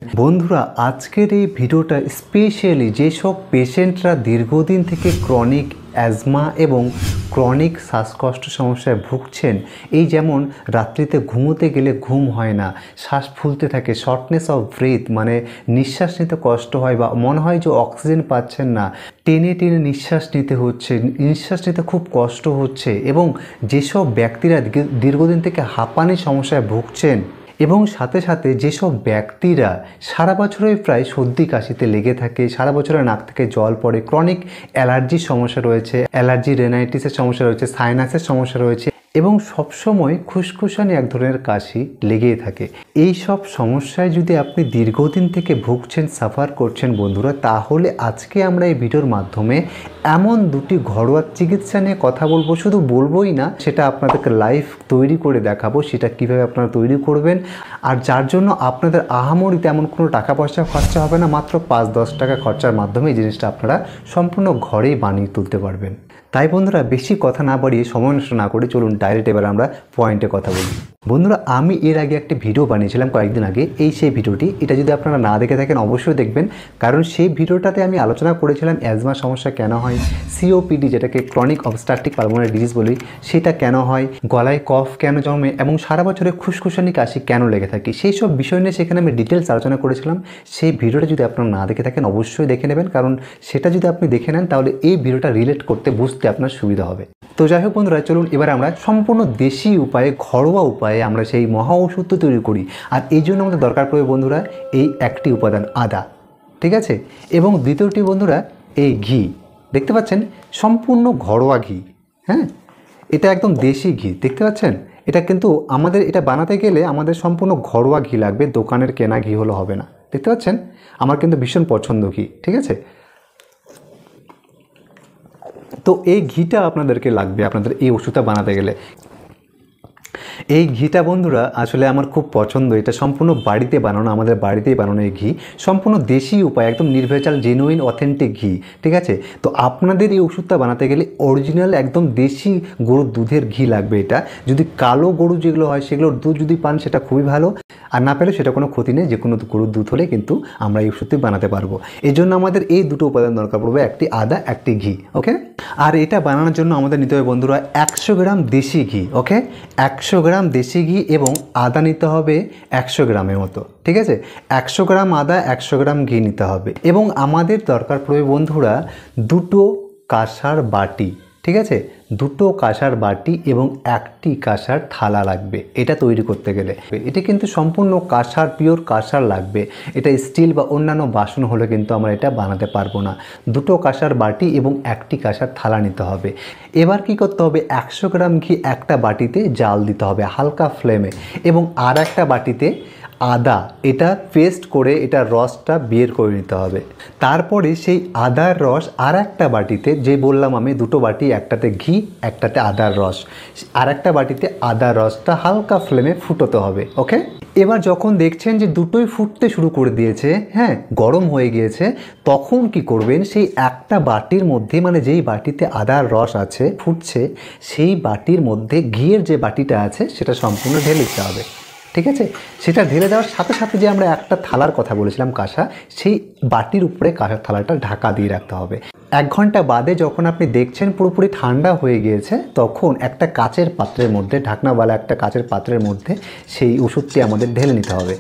বন্ধুরা, আজকের এই ভিডিওটা স্পেশালি যেসব পেশেন্টরা দীর্ঘদিন থেকে ক্রনিক অ্যাজমা এবং ক্রনিক শ্বাসকষ্ট সমস্যায় ভুগছেন। এই যেমন রাত্রিতে ঘুমোতে গেলে ঘুম হয় না, শ্বাস ফুলতে থাকে, শর্টনেস অফ ব্রেথ মানে নিঃশ্বাস নিতে কষ্ট হয় বা মনে হয় যে অক্সিজেন পাচ্ছেন না, টেনে টেনে নিঃশ্বাস নিতে হচ্ছে, নিঃশ্বাস নিতে খুব কষ্ট হচ্ছে, এবং যেসব ব্যক্তিরা দীর্ঘদিন থেকে হাঁপানির সমস্যায় ভুগছেন এবং সাথে সাথে যেসব ব্যক্তিরা সারা বছরই প্রায় সর্দি কাশিতে লেগে থাকে, সারা বছরের নাক থেকে জল পড়ে, ক্রনিক অ্যালার্জির সমস্যা রয়েছে, অ্যালার্জি রেনাইটিসের সমস্যা রয়েছে, সাইনাসের সমস্যা রয়েছে এবং সবসময় খুসখুসানি এক ধরনের কাশি লেগেই থাকে। এই সব সমস্যায় যদি আপনি দীর্ঘদিন থেকে ভুগছেন, সাফার করছেন বন্ধুরা, তাহলে আজকে আমরা এই ভিডিওর মাধ্যমে এমন দুটি ঘরোয়া চিকিৎসা নিয়ে কথা বলবো। শুধু বলবোই না, সেটা আপনাদেরকে লাইভ তৈরি করে দেখাবো, সেটা কিভাবে আপনারা তৈরি করবেন। আর যার জন্য আপনাদের আহামরি তেমন কোনো টাকা পয়সা খরচা হবে না, মাত্র 5-10 টাকা খরচার মাধ্যমে এই জিনিসটা আপনারা সম্পূর্ণ ঘরেই বানিয়ে তুলতে পারবেন। তাই বন্ধুরা, বেশি কথা না বাড়িয়ে, সময় নষ্ট না করে চলুন ডাইরেক্ট এবার আমরা পয়েন্টে কথা বলি। বন্ধুরা, আমি এর আগে একটা ভিডিও বানিয়েছিলাম কয়েকদিন আগে, সেই ভিডিওটি, এটা যদি আপনারা না দেখে থাকেন অবশ্যই দেখবেন, কারণ সেই ভিডিওটাতে আমি আলোচনা করেছিলাম অ্যাজমা সমস্যা কেন হয়, সিওপিডি যেটাকে ক্রনিক অবস্ট্রাকটিভ পালমোনারি ডিজিজ বলি সেটা কেন হয়, গলায় কফ কেন জমে এবং সারা বছরে খুসখুসানি কাশি কেন লেগে থাকে, সেই সব বিষয় নিয়ে সেখানে আমি ডিটেলস আলোচনা করেছিলাম। সেই ভিডিওটা যদি আপনারা না দেখে থাকেন অবশ্যই দেখে নেবেন, কারণ সেটা যদি আপনি দেখে নেন তাহলে এই ভিডিওটা রিলেট করতে বুঝতে আপনার সুবিধা হবে। তো যাই হোক বন্ধুরা, চলুন এবার আমরা সম্পূর্ণ দেশি উপায়ে, ঘরোয়া উপায়ে আমরা সেই মহা ওষুধ তৈরি করি। আর এই জন্য আমাদের দরকার পড়বে বন্ধুরা এই একটি উপাদান, আদা, ঠিক আছে, এবং দ্বিতীয়টি বন্ধুরা এই ঘি, দেখতে পাচ্ছেন সম্পূর্ণ ঘরোয়া ঘি। হ্যাঁ, এটা একদম দেশি ঘি, দেখতে পাচ্ছেন। এটা কিন্তু আমাদের এটা বানাতে গেলে আমাদের সম্পূর্ণ ঘরোয়া ঘি লাগবে, দোকানের কেনা ঘি হলে হবে না, দেখতে পাচ্ছেন। আমার কিন্তু ভীষণ পছন্দ ঘি, ঠিক আছে। তো এই ঘিটা আপনাদেরকে লাগবে আপনাদের এই ওষুধটা বানাতে গেলে। এই ঘিটা বন্ধুরা আসলে আমার খুব পছন্দ, এটা সম্পূর্ণ বাড়িতে বানানো, আমাদের বাড়িতেই বানানো এই ঘি, সম্পূর্ণ দেশি উপায়, একদম নির্ভেজাল জেনুইন অথেন্টিক ঘি, ঠিক আছে। তো আপনাদের এই ওষুধটা বানাতে গেলে অরিজিনাল একদম দেশি গরুর দুধের ঘি লাগবে। এটা যদি কালো গরু যেগুলো হয় সেগুলোর দুধ যদি পান সেটা খুবই ভালো, আর না পেলে সেটা কোনো ক্ষতি নেই, যে কোনো গরুর দুধ হলে কিন্তু আমরা এই ওষুধটি বানাতে পারবো। এই জন্য আমাদের এই দুটো উপাদান দরকার পড়বে, একটি আদা, একটি ঘি, ওকে। আর এটা বানানোর জন্য আমাদের নিতে হবে বন্ধুরা 100 গ্রাম দেশি ঘি, ওকে। 100 গ্রাম দেশি ঘি এবং আদা নিতে হবে 100 গ্রামের মতো, ঠিক আছে। 100 গ্রাম আদা, 100 গ্রাম ঘি নিতে হবে এবং আমাদের দরকার পড়বে বন্ধুরা দুটো কাঁসার বাটি, ঠিক আছে, দুটো কাঁসার বাটি এবং একটি কাঁসার থালা লাগবে এটা তৈরি করতে গেলে। এটা কিন্তু সম্পূর্ণ কাঁসার, পিওর কাঁসার লাগবে, এটা স্টিল বা অন্যান্য বাসন হলে কিন্তু আমরা এটা বানাতে পারবো না। দুটো কাঁসার বাটি এবং একটি কাঁসার থালা নিতে হবে। এবার কি করতে হবে, 100 গ্রাম ঘি একটা বাটিতে জাল দিতে হবে হালকা ফ্লেমে, এবং আর একটা বাটিতে আদা এটা পেস্ট করে এটা রসটা বের করে নিতে হবে। তারপরে সেই আদার রস আর একটা বাটিতে, যে বললাম আমি দুটো বাটি, একটাতে ঘি একটাতে আদার রস, আর একটা বাটিতে আদার রসটা হালকা ফ্লেমে ফুটোতে হবে, ওকে। এবার যখন দেখছেন যে দুটোই ফুটতে শুরু করে দিয়েছে, হ্যাঁ, গরম হয়ে গিয়েছে, তখন কি করবেন, সেই একটা বাটির মধ্যে, মানে যেই বাটিতে আদার রস আছে ফুটছে, সেই বাটির মধ্যে ঘিয়ের যে বাটিটা আছে সেটা সম্পূর্ণ ঢেলে দিতে হবে, ঠিক আছে। সেটা ঢেলে দেওয়ার সাথে সাথে যে আমরা একটা থালার কথা বলেছিলাম কাঁসা, সেই বাটির উপরে কাঁসার থালাটা ঢাকা দিয়ে রাখতে হবে। 1 ঘন্টা বাদে যখন আপনি দেখছেন পুরোপুরি ঠান্ডা হয়ে গিয়েছে, তখন একটা কাচের পাত্রের মধ্যে, ঢাকনাওয়ালা একটা কাচের পাত্রের মধ্যে সেই ওষুধটি আমাদের ঢেলে নিতে হবে।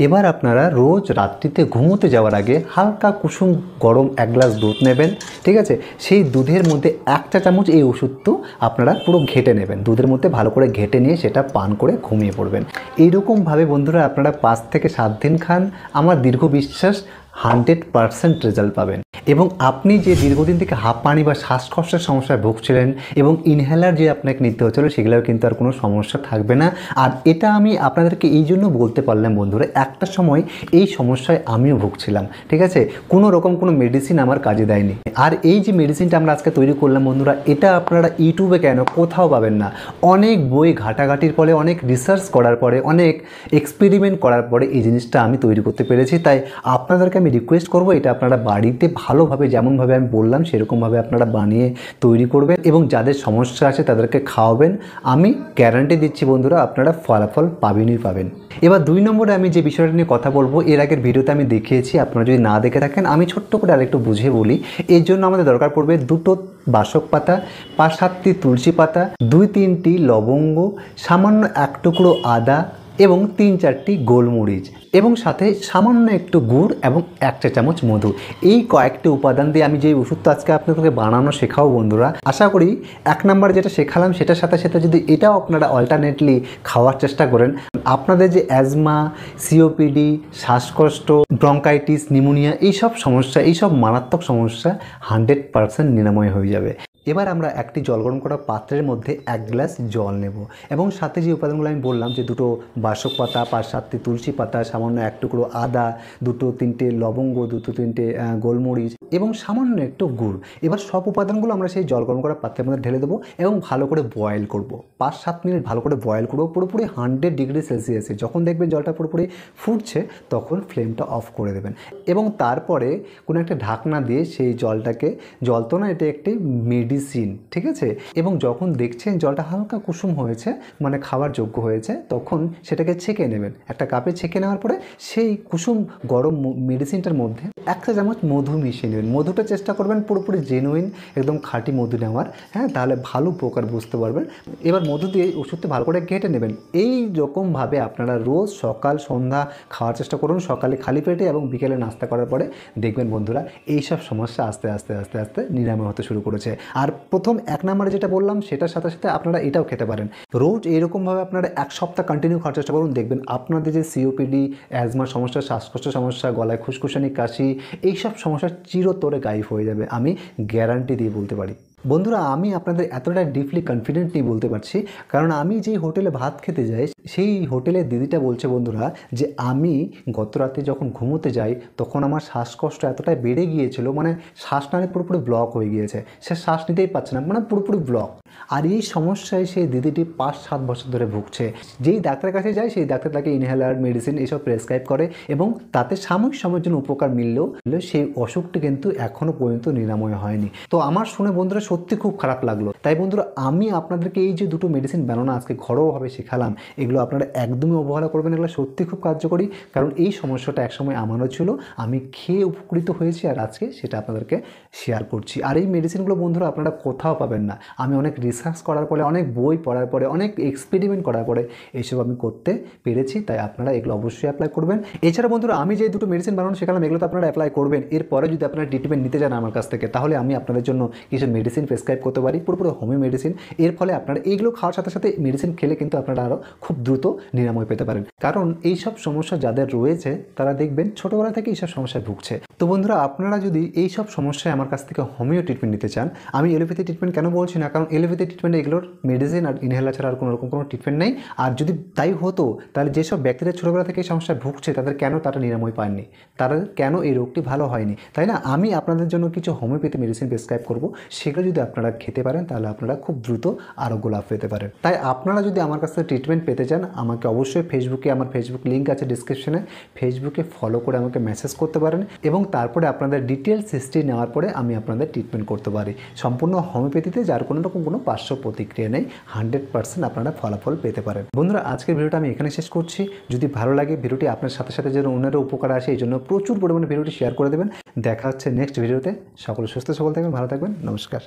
এবার আপনারা রোজ রাত্রিতে ঘুমোতে যাওয়ার আগে হালকা কুসুম গরম 1 গ্লাস দুধ নেবেন, ঠিক আছে। সেই দুধের মধ্যে 1 চা চামচ এই ওষুধটা আপনারা পুরো ঘেটে নেবেন, দুধের মধ্যে ভালো করে ঘেটে নিয়ে সেটা পান করে ঘুমিয়ে পড়বেন। এইরকমভাবে বন্ধুরা আপনারা 5 থেকে 7 দিন খান, আমার দীর্ঘ বিশ্বাস 100% রেজাল্ট পাবেন। এবং আপনি যে দীর্ঘদিন থেকে হাঁপানি বা শ্বাসকষ্টের সমস্যায় ভুগছিলেন এবং ইনহেলার যে আপনাকে নিতে হচ্ছিল, সেগুলোও কিন্তু আর কোনো সমস্যা থাকবে না। আর এটা আমি আপনাদেরকে এই জন্য বলতে পারলাম বন্ধুরা, একটা সময় এই সমস্যায় আমিও ভুগছিলাম, ঠিক আছে, কোনো রকম কোনো মেডিসিন আমার কাজে দেয়নি। আর এই যে মেডিসিনটা আমরা আজকে তৈরি করলাম বন্ধুরা, এটা আপনারা ইউটিউবে কেন কোথাও পাবেন না, অনেক বই ঘাটাঘাটির পরে, অনেক রিসার্চ করার পরে, অনেক এক্সপেরিমেন্ট করার পরে এই জিনিসটা আমি তৈরি করতে পেরেছি। তাই আপনাদেরকে আমি রিকোয়েস্ট করব এটা আপনারা বাড়িতে ভালোভাবে যেমনভাবে আমি বললাম সেরকমভাবে আপনারা বানিয়ে তৈরি করবেন এবং যাদের সমস্যা আছে তাদেরকে খাওয়াবেন। আমি গ্যারান্টি দিচ্ছি বন্ধুরা, আপনারা ফলাফল পাবেনই পাবেন। এবার 2 নম্বরে আমি যে বিষয়টা নিয়ে কথা বলবো, এর আগের ভিডিওতে আমি দেখিয়েছি, আপনারা যদি না দেখে থাকেন আমি ছোট্ট করে আরেকটু বুঝিয়ে বলি। এর জন্য আমাদের দরকার পড়বে 2টো বাসক পাতা, 5-7টি তুলসী পাতা, 2-3টি লবঙ্গ, সামান্য 1 টুকরো আদা এবং 3-4টি গোলমরিচ এবং সাথে সামান্য একটু গুড় এবং 1 চা চামচ মধু। এই কয়েকটি উপাদান দিয়ে আমি যে ওষুধটা আজকে আপনাদেরকে বানানো শেখাবো বন্ধুরা, আশা করি 1 নম্বর যেটা শেখালাম সেটার সাথে সাথে যদি এটাও আপনারা অল্টারনেটলি খাওয়ার চেষ্টা করেন, আপনাদের যে অ্যাজমা, সিওপিডি, শ্বাসকষ্ট, ব্রঙ্কাইটিস, নিউমোনিয়া এইসব সমস্যা, এইসব মারাত্মক সমস্যা 100% নিরাময় হয়ে যাবে। এবার আমরা একটি জল গরম করা পাত্রের মধ্যে 1 গ্লাস জল নেব এবং সাথে যে উপাদানগুলো আমি বললাম যে 2টো বাসক পাতা, 5-7টি তুলসী পাতা, সামান্য 1 টুকরো আদা, 2-3টে লবঙ্গ, 2-3টে গোলমরিচ এবং সামান্য একটু গুড়। এবার সব উপাদানগুলো আমরা সেই জল গরম করা পাত্রের মধ্যে ঢেলে দেবো এবং ভালো করে বয়েল করব। 5-7 মিনিট ভালো করে বয়েল করবো পুরোপুরি 100 ডিগ্রি সেলসিয়াসে। যখন দেখবেন জলটা পুরোপুরি ফুটছে তখন ফ্লেমটা অফ করে দেবেন এবং তারপরে কোনো একটা ঢাকনা দিয়ে সেই জলটাকে, জল তো না, এটা একটি মেডিসিন, ঠিক আছে, এবং যখন দেখছেন জলটা হালকা কুসুম হয়েছে মানে খাওয়ার যোগ্য হয়েছে তখন সেটাকে ছেঁকে নেবেন। একটা কাপে ছেঁকে নেওয়ার পরে সেই কুসুম গরম মেডিসিনটার মধ্যে 1 চা চামচ মধু মিশিয়ে নেবেন। মধুটা চেষ্টা করবেন পুরোপুরি জেনুইন একদম খাঁটি মধু নেওয়ার, হ্যাঁ, তাহলে ভালো উপকার বুঝতে পারবেন। এবার মধু দিয়ে ওষুধটা ভালো করে ঘেঁটে নেবেন। এই রকমভাবে আপনারা রোজ সকাল সন্ধ্যা খাওয়ার চেষ্টা করুন, সকালে খালি পেটে এবং বিকেলে নাস্তা করার পরে দেখবেন বন্ধুরা এইসব সমস্যা আস্তে আস্তে আস্তে আস্তে নিরাময় হতে শুরু করেছে। আর প্রথম 1 নম্বরে যেটা বললাম সেটার সাথে সাথে আপনারা এটাও খেতে পারেন। রোজ এইরকমভাবে আপনারা 1 সপ্তাহ কন্টিনিউ খাওয়ার চেষ্টা করুন, দেখবেন আপনাদের যে সিওপিডি, অ্যাজমার সমস্যা, শ্বাসকষ্ট সমস্যা, গলায় খুসখুসানি, কাশি, এইসব সমস্যা চিরতরে গায়েব হয়ে যাবে, আমি গ্যারান্টি দিয়ে বলতে পারি। বন্ধুরা, আমি আপনাদের এতটা ডিপলি কনফিডেন্টলি বলতে পারছি কারণ আমি যেই হোটেলে ভাত খেতে যাই সেই হোটেলের দিদিটা বলছে বন্ধুরা যে আমি গত রাতে যখন ঘুমোতে যাই তখন আমার শ্বাসকষ্ট এতটাই বেড়ে গিয়েছিল, মানে শ্বাস নালে পুরোপুরি ব্লক হয়ে গিয়েছে, সে শ্বাস নিতেই পারছে না, মানে পুরোপুরি ব্লক। আর এই সমস্যায় সেই দিদিটি 5-7 বছর ধরে ভুগছে। যেই ডাক্তারের কাছে যায় সেই ডাক্তার তাকে ইনহেলার, মেডিসিন এইসব প্রেসক্রাইব করে এবং তাতে সাময়িক সময়ের জন্য উপকার মিললেও সেই অসুখটি কিন্তু এখনও পর্যন্ত নিরাময় হয়নি। তো আমার শুনে বন্ধুরা সত্যি খুব খারাপ লাগলো। তাই বন্ধুরা, আমি আপনাদেরকে এই যে 2টো মেডিসিন বানানো আজকে ঘরোয়াভাবে শেখালাম, এগুলো আপনারা একদমই অবহেলা করবেন। এগুলো সত্যি খুব কার্যকরী কারণ এই সমস্যাটা একসময় আমারও ছিল, আমি খেয়ে উপকৃত হয়েছি আর আজকে সেটা আপনাদেরকে শেয়ার করছি। আর এই মেডিসিনগুলো বন্ধুরা আপনারা কোথাও পাবেন না, আমি অনেক রিসার্চ করার পরে, অনেক বই পড়ার পরে, অনেক এক্সপেরিমেন্ট করার পরে এইসব আমি করতে পেরেছি। তাই আপনারা এগুলো অবশ্যই অ্যাপ্লাই করবেন। এছাড়া বন্ধুরা, আমি যে 2টো মেডিসিন বানানো শেখালাম এগুলো তো আপনারা অ্যাপ্লাই করবেন। এরপরে যদি আপনারা ট্রিটমেন্ট নিতে চান আমার কাছ থেকে তাহলে আমি আপনাদের জন্য কিছু মেডিসিন প্রেসক্রাইব করতে পারি, পুরোপুরি হোমিও মেডিসিন। এর ফলে আপনারা এইগুলো খাওয়ার সাথে সাথে মেডিসিন খেলে কিন্তু আপনারা আরও খুব দ্রুত নিরাময় পেতে পারেন। কারণ এইসব সমস্যা যাদের রয়েছে তারা দেখবেন ছোটোবেলা থেকে এইসব সমস্যায় ভুগছে। তো বন্ধুরা, আপনারা যদি এইসব সমস্যায় আমার কাছ থেকে হোমিও ট্রিটমেন্ট নিতে চান, আমি এলোপ্যাথি ট্রিটমেন্ট কেন বলছি না, কারণ এলোপ্যাথি ট্রিটমেন্টে এগুলোর মেডিসিন আর ইনহেলার ছাড়া আর কোনো রকম কোনো ট্রিটমেন্ট নেই। আর যদি তাই হতো তাহলে যেসব ব্যক্তিরা ছোটোবেলা থেকে এই সমস্যায় ভুগছে তাদের কেন তারা নিরাময় পায়নি, তারা কেন এই রোগটি ভালো হয়নি, তাই না? আমি আপনাদের জন্য কিছু হোমিওপ্যাথি মেডিসিন প্রেসক্রাইব করব, সেগুলো যদি আপনারা খেতে পারেন তাহলে আপনারা খুব দ্রুত আরোগ্য লাভ পেতে পারেন। তাই আপনারা যদি আমার কাছ থেকে ট্রিটমেন্ট পেতে চান আমাকে অবশ্যই ফেসবুকে, আমার ফেসবুক লিঙ্ক আছে ডিসক্রিপশনে, ফেসবুকে ফলো করে আমাকে মেসেজ করতে পারেন এবং তারপরে আপনাদের ডিটেলস হিস্ট্রি নেওয়ার পরে আমি আপনাদের ট্রিটমেন্ট করতে পারি সম্পূর্ণ হোমিওপ্যাথিতে, যার কোনো রকম কোনো পার্শ্ব প্রতিক্রিয়া নেই। 100% আপনারা ফলাফল পেতে পারেন। বন্ধুরা, আজকের ভিডিওটা আমি এখানে শেষ করছি। যদি ভালো লাগে ভিডিওটি আপনার সাথে সাথে যেন অন্যেরও উপকার আসে এই জন্য প্রচুর পরিমাণে ভিডিওটি শেয়ার করে দেবেন। দেখা হচ্ছে নেক্সট ভিডিওতে। সকলে সুস্থ সবল থাকবেন, ভালো থাকবেন, নমস্কার।